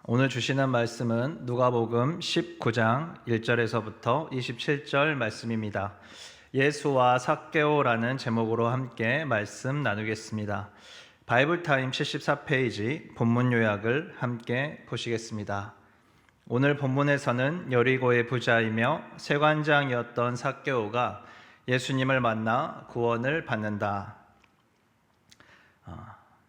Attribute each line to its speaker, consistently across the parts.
Speaker 1: 오늘 주시는 말씀은 누가복음 19장 1절에서부터 27절 말씀입니다. 예수와 삭개오라는 제목으로 함께 말씀 나누겠습니다. 바이블타임 74페이지 본문 요약을 함께 보시겠습니다. 오늘 본문에서는 여리고의 부자이며 세관장이었던 삭개오가 예수님을 만나 구원을 받는다.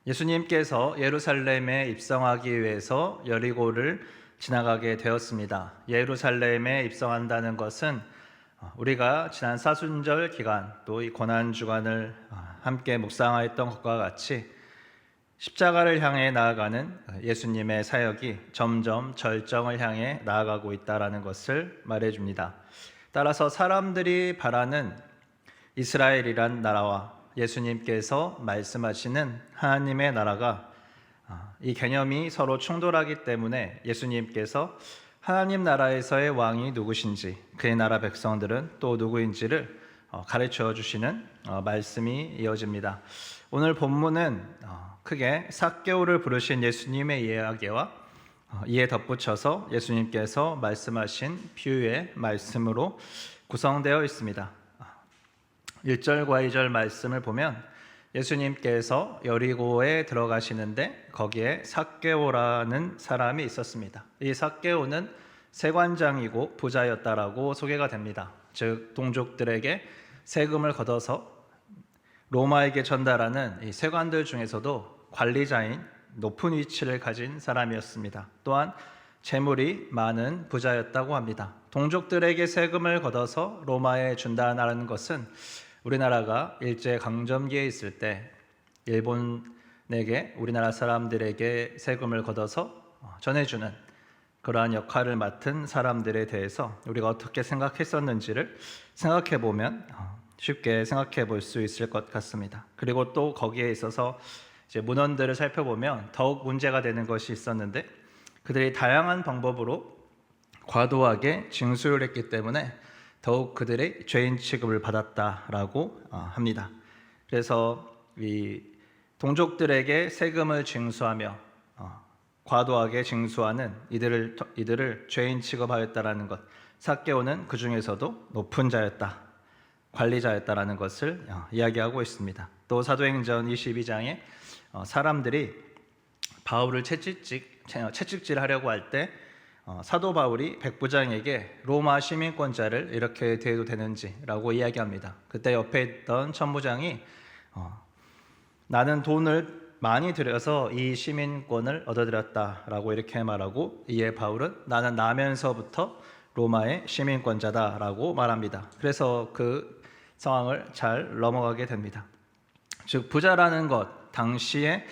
Speaker 1: 예수님께서 예루살렘에 입성하기 위해서 여리고를 지나가게 되었습니다. 예루살렘에 입성한다는 것은 우리가 지난 사순절 기간 또 이 고난 주간을 함께 묵상하였던 것과 같이 십자가를 향해 나아가는 예수님의 사역이 점점 절정을 향해 나아가고 있다는 것을 말해줍니다. 따라서 사람들이 바라는 이스라엘이란 나라와 예수님께서 말씀하시는 하나님의 나라가 이 개념이 서로 충돌하기 때문에 예수님께서 하나님 나라에서의 왕이 누구신지 그의 나라 백성들은 또 누구인지를 가르쳐 주시는 말씀이 이어집니다. 오늘 본문은 크게 삭개오를 부르신 예수님의 이야기와 이에 덧붙여서 예수님께서 말씀하신 비유의 말씀으로 구성되어 있습니다. 1절과 2절 말씀을 보면 예수님께서 여리고에 들어가시는데 거기에 삭개오라는 사람이 있었습니다. 이 삭개오는 세관장이고 부자였다라고 소개가 됩니다. 즉 동족들에게 세금을 걷어서 로마에게 전달하는 이 세관들 중에서도 관리자인 높은 위치를 가진 사람이었습니다. 또한 재물이 많은 부자였다고 합니다. 동족들에게 세금을 걷어서 로마에 준다는 것은 우리나라가 일제강점기에 있을 때 일본에게 우리나라 사람들에게 세금을 걷어서 전해주는 그러한 역할을 맡은 사람들에 대해서 우리가 어떻게 생각했었는지를 생각해 보면 쉽게 생각해 볼 수 있을 것 같습니다. 그리고 또 거기에 있어서 이제 문헌들을 살펴보면 더욱 문제가 되는 것이 있었는데 그들이 다양한 방법으로 과도하게 징수를 했기 때문에 더욱 그들의 죄인 취급을 받았다라고 합니다. 그래서 이 동족들에게 세금을 징수하며 과도하게 징수하는 이들을 죄인 취급하였다라는 것, 삭개오는 그 중에서도 높은 자였다, 관리자였다라는 것을 이야기하고 있습니다. 또 사도행전 22장에 사람들이 바울을 채찍질하려고 할 때 사도 바울이 백부장에게 로마 시민권자를 이렇게 대해도 되는지라고 이야기합니다. 그때 옆에 있던 천부장이 나는 돈을 많이 들여서 이 시민권을 얻어들였다라고 이렇게 말하고 이에 바울은 나는 나면서부터 로마의 시민권자다라고 말합니다. 그래서 그 상황을 잘 넘어가게 됩니다. 즉 부자라는 것 당시에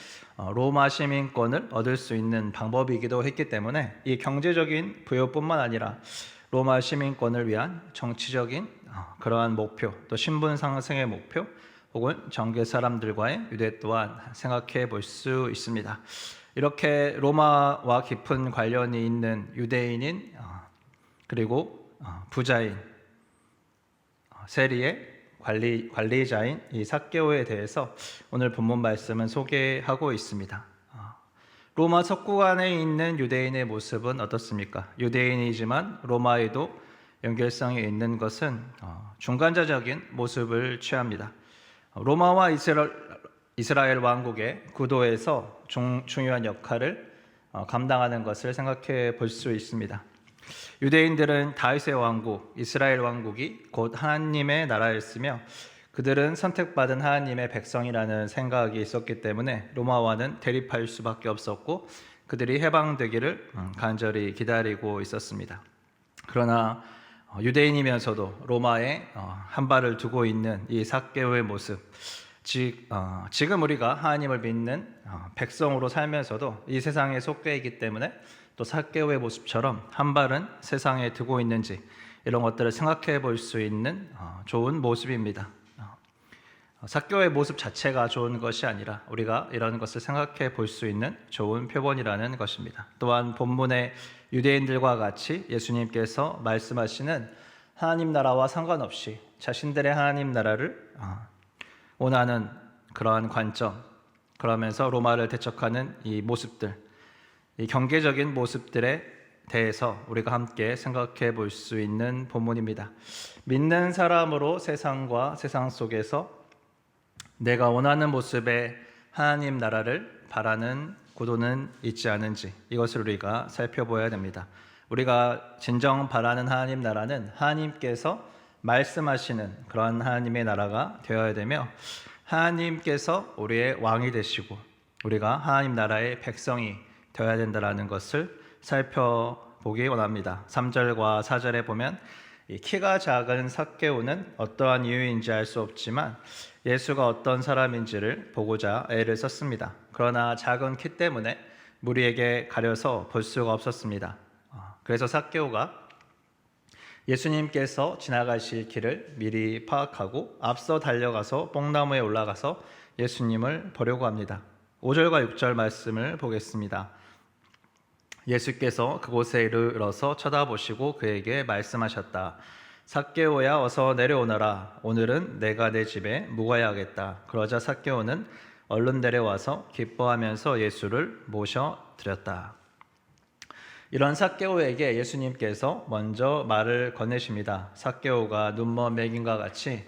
Speaker 1: 로마 시민권을 얻을 수 있는 방법이기도 했기 때문에 이 경제적인 부여뿐만 아니라 로마 시민권을 위한 정치적인 그러한 목표, 또 신분 상승의 목표, 혹은 정계 사람들과의 유대 또한 생각해 볼 수 있습니다. 이렇게 로마와 깊은 관련이 있는 유대인인 그리고 부자인 세리의 관리자인 이 삭개오에 대해서 오늘 본문 말씀은 소개하고 있습니다. 로마 석구간에 있는 유대인의 모습은 어떻습니까? 유대인이지만 로마에도 연결성이 있는 것은 중간자적인 모습을 취합니다. 로마와 이스라엘 왕국의 구도에서 중요한 역할을 감당하는 것을 생각해 볼 수 있습니다. 유대인들은 다윗의 왕국, 이스라엘 왕국이 곧 하나님의 나라였으며 그들은 선택받은 하나님의 백성이라는 생각이 있었기 때문에 로마와는 대립할 수밖에 없었고 그들이 해방되기를 간절히 기다리고 있었습니다. 그러나 유대인이면서도 로마에 한 발을 두고 있는 이 삭개오의 모습, 지금 우리가 하나님을 믿는 백성으로 살면서도 이 세상에 속해 있기 때문에 또 삭개오의 모습처럼 한 발은 세상에 두고 있는지 이런 것들을 생각해 볼 수 있는 좋은 모습입니다. 삭개오의 모습 자체가 좋은 것이 아니라 우리가 이런 것을 생각해 볼 수 있는 좋은 표본이라는 것입니다. 또한 본문의 유대인들과 같이 예수님께서 말씀하시는 하나님 나라와 상관없이 자신들의 하나님 나라를 원하는 그러한 관점, 그러면서 로마를 대적하는 이 모습들, 이 경계적인 모습들에 대해서 우리가 함께 생각해 볼 수 있는 본문입니다. 믿는 사람으로 세상과 세상 속에서 내가 원하는 모습의 하나님 나라를 바라는 구도는 있지 않은지 이것을 우리가 살펴봐야 됩니다. 우리가 진정 바라는 하나님 나라는 하나님께서 말씀하시는 그러한 하나님의 나라가 되어야 되며, 하나님께서 우리의 왕이 되시고 우리가 하나님 나라의 백성이 되어야 된다는 것을 살펴보기 원합니다. 3절과 4절에 보면 이 키가 작은 삭개오는 어떠한 이유인지 알 수 없지만 예수가 어떤 사람인지를 보고자 애를 썼습니다. 그러나 작은 키 때문에 무리에게 가려서 볼 수가 없었습니다. 그래서 삭개오가 예수님께서 지나가실 길을 미리 파악하고 앞서 달려가서 뽕나무에 올라가서 예수님을 보려고 합니다. 5절과 6절 말씀을 보겠습니다. 예수께서 그곳에 이르러서 쳐다보시고 그에게 말씀하셨다. 삭개오야, 어서 내려오너라. 오늘은 내가 내 집에 묵어야겠다. 그러자 삭개오는 얼른 내려와서 기뻐하면서 예수를 모셔드렸다. 이런 삭개오에게 예수님께서 먼저 말을 건네십니다. 삭개오가 눈먼 맥인과 같이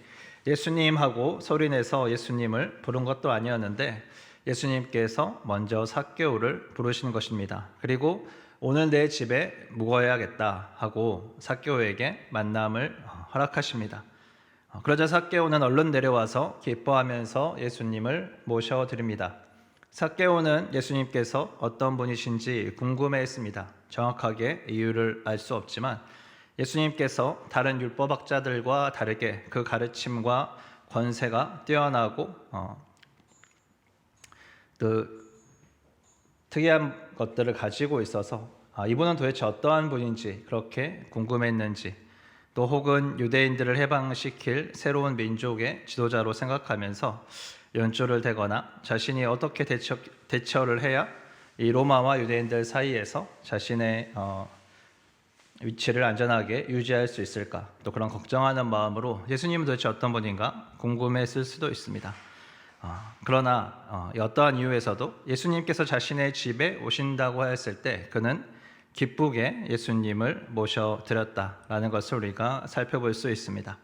Speaker 1: 예수님하고 소리내서 예수님을 부른 것도 아니었는데 예수님께서 먼저 삭개오를 부르신 것입니다. 그리고 오늘 내 집에 묵어야겠다 하고 삭개오에게 만남을 허락하십니다. 그러자 삭개오는 얼른 내려와서 기뻐하면서 예수님을 모셔드립니다. 삭개오는 예수님께서 어떤 분이신지 궁금해했습니다. 정확하게 이유를 알 수 없지만 예수님께서 다른 율법학자들과 다르게 그 가르침과 권세가 뛰어나고 그 특이한 것들을 가지고 있어서 이분은 도대체 어떠한 분인지 그렇게 궁금했는지, 또 혹은 유대인들을 해방시킬 새로운 민족의 지도자로 생각하면서 연조를 대거나 자신이 어떻게 대처를 해야 이 로마와 유대인들 사이에서 자신의 위치를 안전하게 유지할 수 있을까, 또 그런 걱정하는 마음으로 예수님은 도대체 어떤 분인가 궁금했을 수도 있습니다. 그러나 어떠한 이유에서도 예수님께서 자신의 집에 오신다고 하였을 때 그는 기쁘게 예수님을 모셔드렸다라는 것을 우리가 살펴볼 수 있습니다.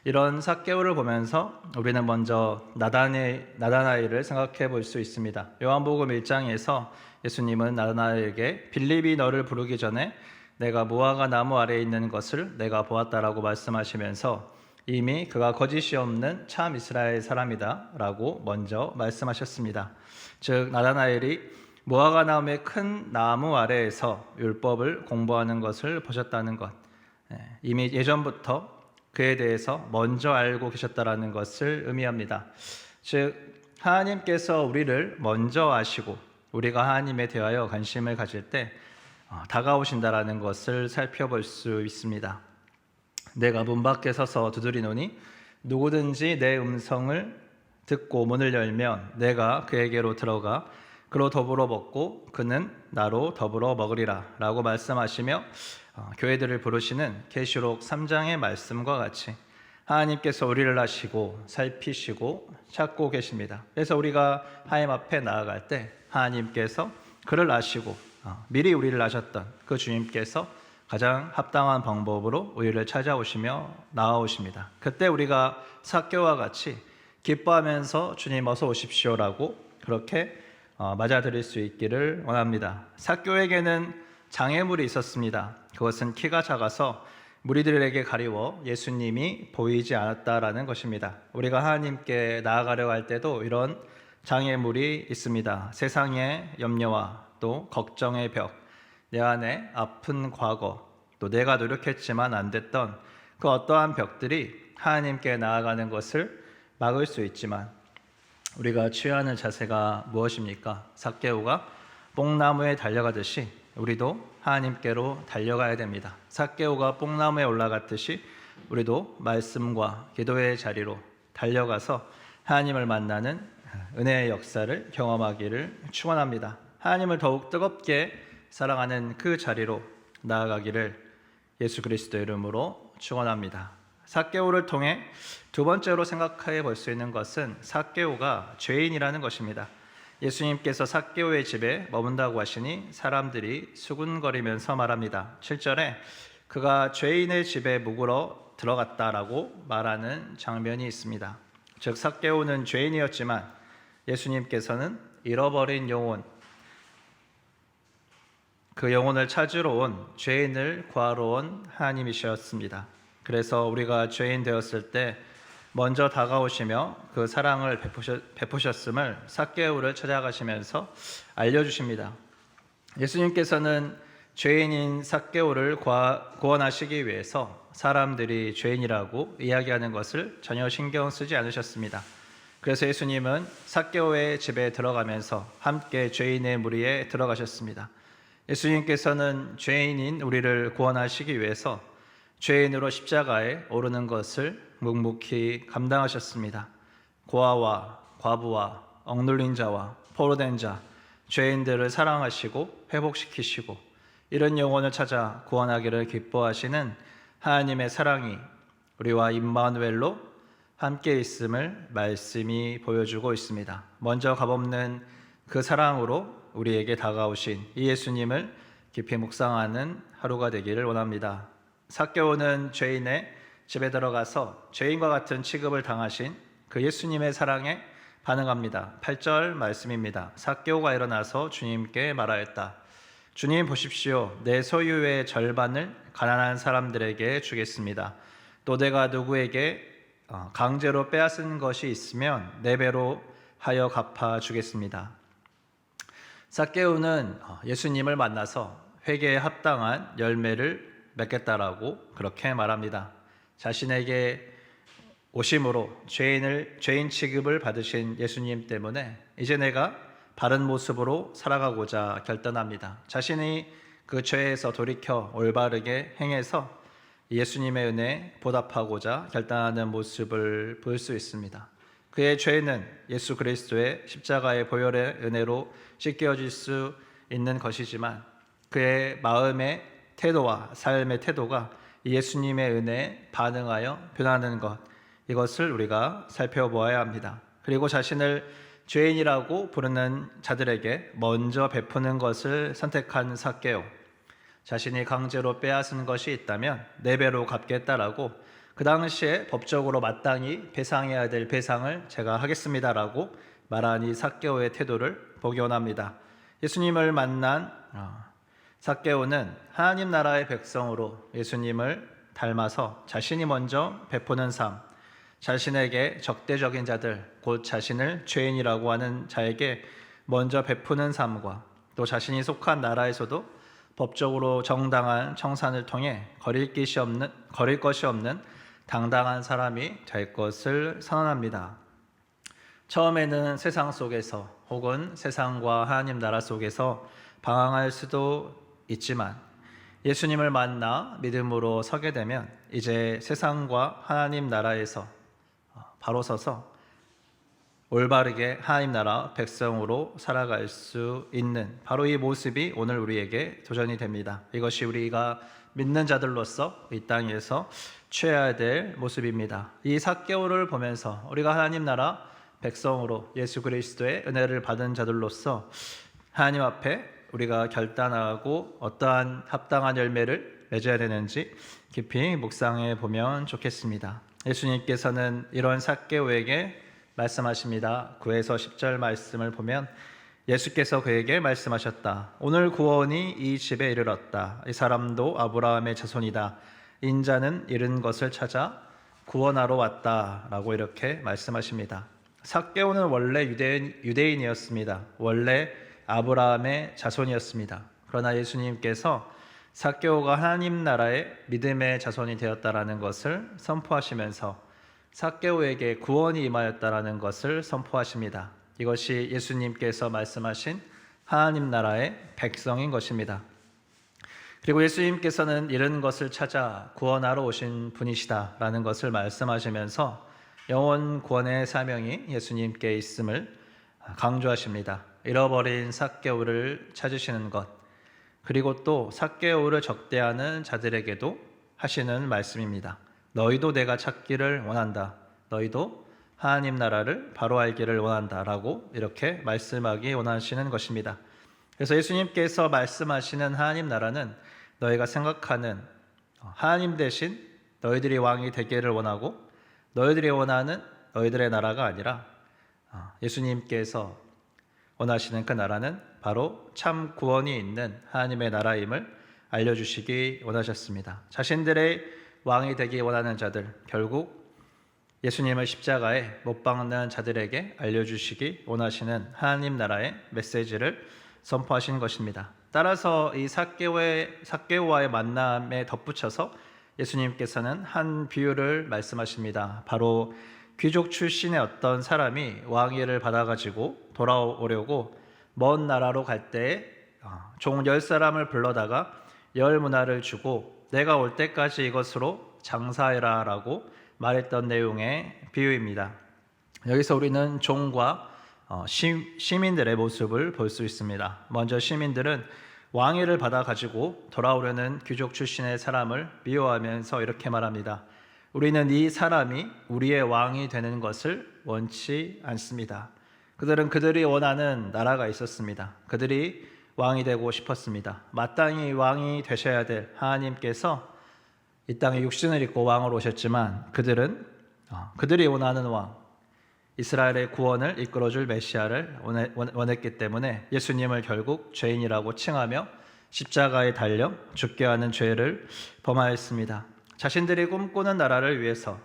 Speaker 1: 이런 삭개오를 보면서 우리는 먼저 나다나엘을 생각해 볼 수 있습니다. 요한복음 1장에서 예수님은 나다나엘에게 빌립이 너를 부르기 전에 내가 무화과 나무 아래에 있는 것을 내가 보았다라고 말씀하시면서 이미 그가 거짓이 없는 참 이스라엘 사람이다 라고 먼저 말씀하셨습니다. 즉 나다나엘이 무화과 나무의 큰 나무 아래에서 율법을 공부하는 것을 보셨다는 것, 이미 예전부터 그에 대해서 먼저 알고 계셨다라는 것을 의미합니다. 즉 하나님께서 우리를 먼저 아시고 우리가 하나님에 대하여 관심을 가질 때 다가오신다라는 것을 살펴볼 수 있습니다. 내가 문 밖에 서서 두드리노니 누구든지 내 음성을 듣고 문을 열면 내가 그에게로 들어가 그로 더불어 먹고 그는 나로 더불어 먹으리라 라고 말씀하시며 교회들을 부르시는 계시록 3장의 말씀과 같이 하나님께서 우리를 아시고 살피시고 찾고 계십니다. 그래서 우리가 하나님 앞에 나아갈 때 하나님께서 그를 아시고 미리 우리를 아셨던 그 주님께서 가장 합당한 방법으로 우리를 찾아오시며 나아오십니다. 그때 우리가 삭개오와 같이 기뻐하면서 주님 어서 오십시오라고 그렇게 맞아들일 수 있기를 원합니다. 삭개오에게는 장애물이 있었습니다. 그것은 키가 작아서 무리들에게 가리워 예수님이 보이지 않았다라는 것입니다. 우리가 하나님께 나아가려고 할 때도 이런 장애물이 있습니다. 세상의 염려와 또 걱정의 벽, 내 안에 아픈 과거, 또 내가 노력했지만 안 됐던 그 어떠한 벽들이 하나님께 나아가는 것을 막을 수 있지만 우리가 취하는 자세가 무엇입니까? 삭개오가 뽕나무에 달려가듯이 우리도 하나님께로 달려가야 됩니다. 삭개오가 뽕나무에 올라갔듯이 우리도 말씀과 기도의 자리로 달려가서 하나님을 만나는 은혜의 역사를 경험하기를 축원합니다. 하나님을 더욱 뜨겁게 사랑하는 그 자리로 나아가기를 예수 그리스도의 이름으로 축원합니다. 삭개오를 통해 두 번째로 생각해 볼 수 있는 것은 삭개오가 죄인이라는 것입니다. 예수님께서 삭개오의 집에 머문다고 하시니 사람들이 수군거리면서 말합니다. 7절에 그가 죄인의 집에 묵으러 들어갔다라고 말하는 장면이 있습니다. 즉 삭개오는 죄인이었지만 예수님께서는 잃어버린 영혼, 그 영혼을 찾으러 온 죄인을 구하러 온 하나님이셨습니다. 그래서 우리가 죄인 되었을 때 먼저 다가오시며 그 사랑을 베푸셨음을 삭개오를 찾아가시면서 알려주십니다. 예수님께서는 죄인인 삭개오를 구원하시기 위해서 사람들이 죄인이라고 이야기하는 것을 전혀 신경 쓰지 않으셨습니다. 그래서 예수님은 삭개오의 집에 들어가면서 함께 죄인의 무리에 들어가셨습니다. 예수님께서는 죄인인 우리를 구원하시기 위해서 죄인으로 십자가에 오르는 것을 묵묵히 감당하셨습니다. 고아와 과부와 억눌린 자와 포로된 자, 죄인들을 사랑하시고 회복시키시고 이런 영혼을 찾아 구원하기를 기뻐하시는 하나님의 사랑이 우리와 임마누엘로 함께 있음을 말씀이 보여주고 있습니다. 먼저 값없는 그 사랑으로 우리에게 다가오신 이 예수님을 깊이 묵상하는 하루가 되기를 원합니다. 삭개오는 죄인의 집에 들어가서 죄인과 같은 취급을 당하신 그 예수님의 사랑에 반응합니다. 8절 말씀입니다. 삭개오가 일어나서 주님께 말하였다. 주님 보십시오. 내 소유의 절반을 가난한 사람들에게 주겠습니다. 또 내가 누구에게 강제로 빼앗은 것이 있으면 4배로 하여 갚아 주겠습니다. 삭개오는 예수님을 만나서 회개에 합당한 열매를 맺겠다라고 그렇게 말합니다. 자신에게 오심으로 죄인 취급을 받으신 예수님 때문에 이제 내가 바른 모습으로 살아가고자 결단합니다. 자신이 그 죄에서 돌이켜 올바르게 행해서 예수님의 은혜에 보답하고자 결단하는 모습을 볼 수 있습니다. 그의 죄는 예수 그리스도의 십자가의 보혈의 은혜로 씻겨질 수 있는 것이지만 그의 마음의 태도와 삶의 태도가 예수님의 은혜에 반응하여 변하는 것, 이것을 우리가 살펴보아야 합니다. 그리고 자신을 죄인이라고 부르는 자들에게 먼저 베푸는 것을 선택한 삭개오, 자신이 강제로 빼앗은 것이 있다면 4배로 갚겠다라고 그 당시에 법적으로 마땅히 배상해야 될 배상을 제가 하겠습니다라고 말한 이 삭개오의 태도를 보기 원합니다. 예수님을 만난 삭개오는 하나님 나라의 백성으로 예수님을 닮아서 자신이 먼저 베푸는 삶, 자신에게 적대적인 자들, 곧 자신을 죄인이라고 하는 자에게 먼저 베푸는 삶과 또 자신이 속한 나라에서도 법적으로 정당한 청산을 통해 거릴 것이 없는 당당한 사람이 될 것을 선언합니다. 처음에는 세상 속에서 혹은 세상과 하나님 나라 속에서 방황할 수도 있지만 예수님을 만나 믿음으로 서게 되면 이제 세상과 하나님 나라에서 바로 서서 올바르게 하나님 나라 백성으로 살아갈 수 있는 바로 이 모습이 오늘 우리에게 도전이 됩니다. 이것이 우리가 믿는 자들로서 이 땅에서 취해야 될 모습입니다. 이 삭개오를 보면서 우리가 하나님 나라 백성으로 예수 그리스도의 은혜를 받은 자들로서 하나님 앞에 우리가 결단하고 어떠한 합당한 열매를 맺어야 되는지 깊이 묵상해 보면 좋겠습니다. 예수님께서는 이런 삭개오에게 말씀하십니다. 9에서 10절 말씀을 보면 예수께서 그에게 말씀하셨다. 오늘 구원이 이 집에 이르렀다. 이 사람도 아브라함의 자손이다. 인자는 잃은 것을 찾아 구원하러 왔다. 라고 이렇게 말씀하십니다. 삭개오는 원래 유대인이었습니다. 원래 아브라함의 자손이었습니다. 그러나 예수님께서 삭개오가 하나님 나라의 믿음의 자손이 되었다라는 것을 선포하시면서 삭개오에게 구원이 임하였다라는 것을 선포하십니다. 이것이 예수님께서 말씀하신 하나님 나라의 백성인 것입니다. 그리고 예수님께서는 잃은 것을 찾아 구원하러 오신 분이시다라는 것을 말씀하시면서 영혼 구원의 사명이 예수님께 있음을 강조하십니다. 잃어버린 삭개오를 찾으시는 것, 그리고 또 삭개오를 적대하는 자들에게도 하시는 말씀입니다. 너희도 내가 찾기를 원한다. 너희도 하나님 나라를 바로 알기를 원한다라고 이렇게 말씀하기 원하시는 것입니다. 그래서 예수님께서 말씀하시는 하나님 나라는 너희가 생각하는 하나님 대신 너희들이 왕이 되기를 원하고 너희들이 원하는 너희들의 나라가 아니라 예수님께서 원하시는 그 나라는 바로 참 구원이 있는 하나님의 나라임을 알려주시기 원하셨습니다. 자신들의 왕이 되기 원하는 자들, 결국 예수님을 십자가에 못 박는 자들에게 알려주시기 원하시는 하나님 나라의 메시지를 선포하신 것입니다. 따라서 이 삭개오와의 만남에 덧붙여서 예수님께서는 한 비유를 말씀하십니다. 바로 귀족 출신의 어떤 사람이 왕위를 받아가지고 돌아오려고 먼 나라로 갈 때에 종 10사람을 불러다가 10문화를 주고 내가 올 때까지 이것으로 장사해라 라고 말했던 내용의 비유입니다. 여기서 우리는 종과 시민들의 모습을 볼 수 있습니다. 먼저 시민들은 왕위를 받아가지고 돌아오려는 귀족 출신의 사람을 미워하면서 이렇게 말합니다. 우리는 이 사람이 우리의 왕이 되는 것을 원치 않습니다. 그들이 원하는 나라가 있었습니다. 그들이 왕이 되고 싶었습니다. 마땅히 왕이 되셔야 될 하나님께서 이 땅에 육신을 입고 왕으로 오셨지만 그들이 원하는 왕, 이스라엘의 구원을 이끌어줄 메시아를 원했기 때문에 예수님을 결국 죄인이라고 칭하며 십자가에 달려 죽게 하는 죄를 범하였습니다. 자신들이 꿈꾸는 나라를 위해서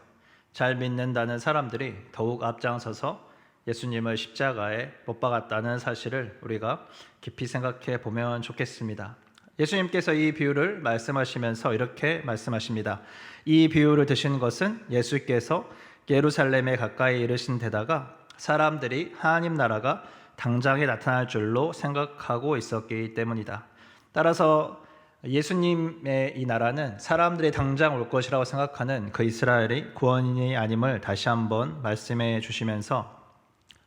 Speaker 1: 잘 믿는다는 사람들이 더욱 앞장서서 예수님을 십자가에 못 박았다는 사실을 우리가 깊이 생각해 보면 좋겠습니다. 예수님께서 이 비유를 말씀하시면서 이렇게 말씀하십니다. 이 비유를 드신 것은 예수께서 예루살렘에 가까이 이르신 데다가 사람들이 하나님 나라가 당장에 나타날 줄로 생각하고 있었기 때문이다. 따라서 예수님의 이 나라는 사람들이 당장 올 것이라고 생각하는 그 이스라엘의 구원이 아님을 다시 한번 말씀해 주시면서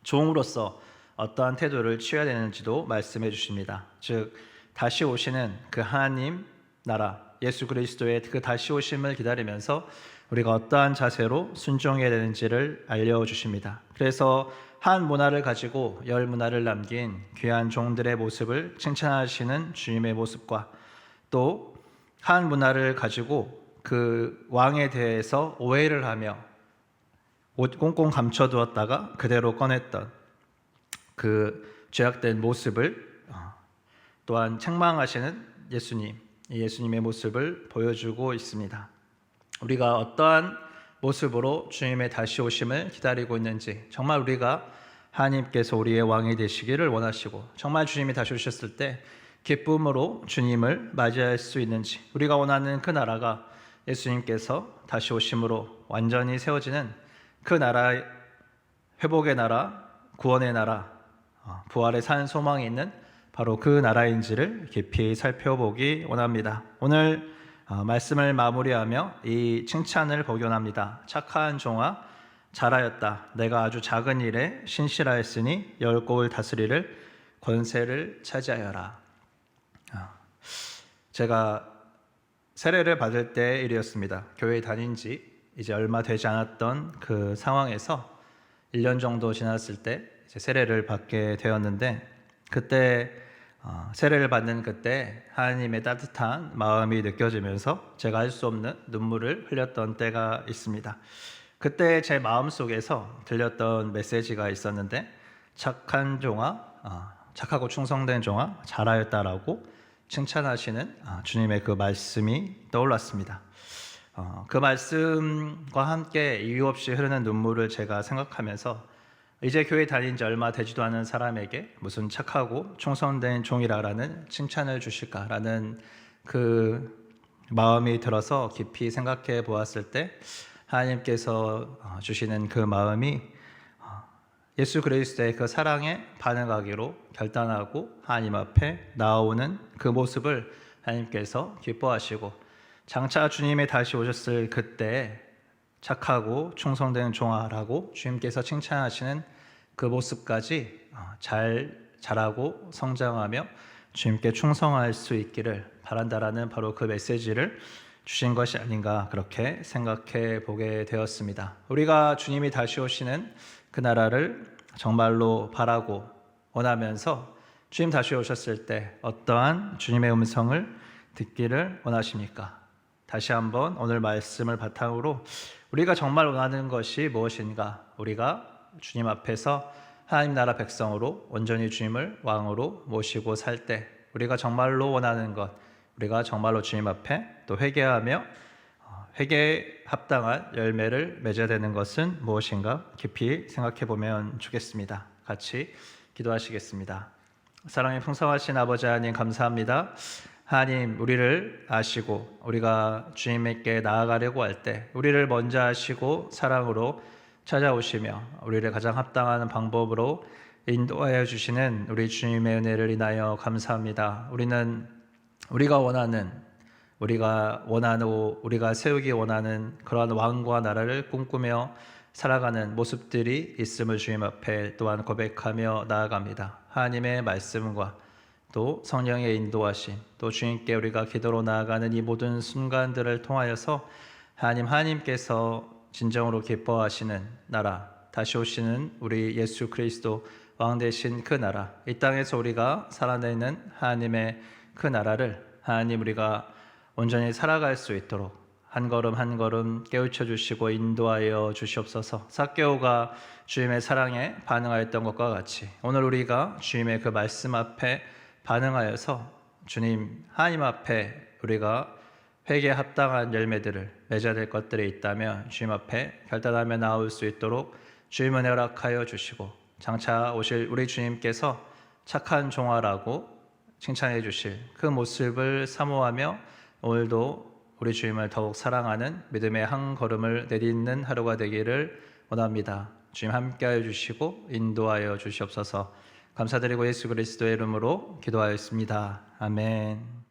Speaker 1: 종으로서 어떠한 태도를 취해야 되는지도 말씀해 주십니다. 즉 다시 오시는 그 하나님 나라 예수 그리스도의 그 다시 오심을 기다리면서 우리가 어떠한 자세로 순종해야 되는지를 알려주십니다. 그래서 한 문화를 가지고 10문화를 남긴 귀한 종들의 모습을 칭찬하시는 주님의 모습과 또 한 문화를 가지고 그 왕에 대해서 오해를 하며 꽁꽁 감춰두었다가 그대로 꺼냈던 그 죄악된 모습을 또한 책망하시는 예수님의 모습을 보여주고 있습니다. 우리가 어떠한 모습으로 주님의 다시 오심을 기다리고 있는지, 정말 우리가 하나님께서 우리의 왕이 되시기를 원하시고 정말 주님이 다시 오셨을 때 기쁨으로 주님을 맞이할 수 있는지, 우리가 원하는 그 나라가 예수님께서 다시 오심으로 완전히 세워지는 그 나라, 회복의 나라, 구원의 나라, 부활의 산 소망이 있는 바로 그 나라인지를 깊이 살펴보기 원합니다. 오늘 말씀을 마무리하며 이 칭찬을 복용합니다. 착한 종아 잘하였다. 내가 아주 작은 일에 신실하였으니 10곡을 다스리를 권세를 차지하여라. 제가 세례를 받을 때 일이었습니다. 교회 다닌 지 이제 얼마 되지 않았던 그 상황에서 1년 정도 지났을 때 이제 세례를 받게 되었는데, 그때 세례를 받는 그때 하나님의 따뜻한 마음이 느껴지면서 제가 할 수 없는 눈물을 흘렸던 때가 있습니다. 그때 제 마음속에서 들렸던 메시지가 있었는데, 착한 종아, 착하고 충성된 종아 잘하였다라고 칭찬하시는 주님의 그 말씀이 떠올랐습니다. 그 말씀과 함께 이유 없이 흐르는 눈물을 제가 생각하면서 이제 교회 다닌 지 얼마 되지도 않은 사람에게 무슨 착하고 충성된 종이라는 칭찬을 주실까라는 그 마음이 들어서 깊이 생각해 보았을 때 하나님께서 주시는 그 마음이 예수 그리스도의 그 사랑에 반응하기로 결단하고 하나님 앞에 나아오는 그 모습을 하나님께서 기뻐하시고, 장차 주님이 다시 오셨을 그때 착하고 충성된 종아라고 주님께서 칭찬하시는 그 모습까지 자라고 성장하며 주님께 충성할 수 있기를 바란다라는 바로 그 메시지를 주신 것이 아닌가 그렇게 생각해 보게 되었습니다. 우리가 주님이 다시 오시는 그 나라를 정말로 바라고 원하면서 주님 다시 오셨을 때 어떠한 주님의 음성을 듣기를 원하십니까? 다시 한번 오늘 말씀을 바탕으로 우리가 정말 원하는 것이 무엇인가? 우리가 주님 앞에서 하나님 나라 백성으로 온전히 주님을 왕으로 모시고 살 때 우리가 정말로 원하는 것, 우리가 정말로 주님 앞에 또 회개하며 회개에 합당한 열매를 맺어야 되는 것은 무엇인가 깊이 생각해 보면 좋겠습니다. 같이 기도하시겠습니다. 사랑의 풍성하신 아버지 하나님 감사합니다. 하나님 우리를 아시고 우리가 주님께 나아가려고 할 때 우리를 먼저 아시고 사랑으로 찾아오시며 우리를 가장 합당한 방법으로 인도하여 주시는 우리 주님의 은혜를 인하여 감사합니다. 우리는 우리가 원하는 우리가 세우기 원하는 그러한 왕과 나라를 꿈꾸며 살아가는 모습들이 있음을 주님 앞에 또한 고백하며 나아갑니다. 하나님의 말씀과 또 성령의 인도하심, 또 주님께 우리가 기도로 나아가는 이 모든 순간들을 통하여서 하나님께서 진정으로 기뻐하시는 나라, 다시 오시는 우리 예수 그리스도 왕 되신 그 나라, 이 땅에서 우리가 살아내는 하나님의 그 나라를 하나님 우리가 온전히 살아갈 수 있도록 한 걸음 한 걸음 깨우쳐 주시고 인도하여 주시옵소서. 삭개오가 주님의 사랑에 반응하였던 것과 같이 오늘 우리가 주님의 그 말씀 앞에 반응하여서 주님 하나님 앞에 우리가 회개에 합당한 열매들을 맺어야 될 것들이 있다면 주님 앞에 결단하며 나올 수 있도록 주님 은혜 허락하여 주시고 장차 오실 우리 주님께서 착한 종아라고 칭찬해 주실 그 모습을 사모하며 오늘도 우리 주님을 더욱 사랑하는 믿음의 한 걸음을 내딛는 하루가 되기를 원합니다. 주님 함께하여 주시고 인도하여 주시옵소서. 감사드리고 예수 그리스도의 이름으로 기도하였습니다. 아멘.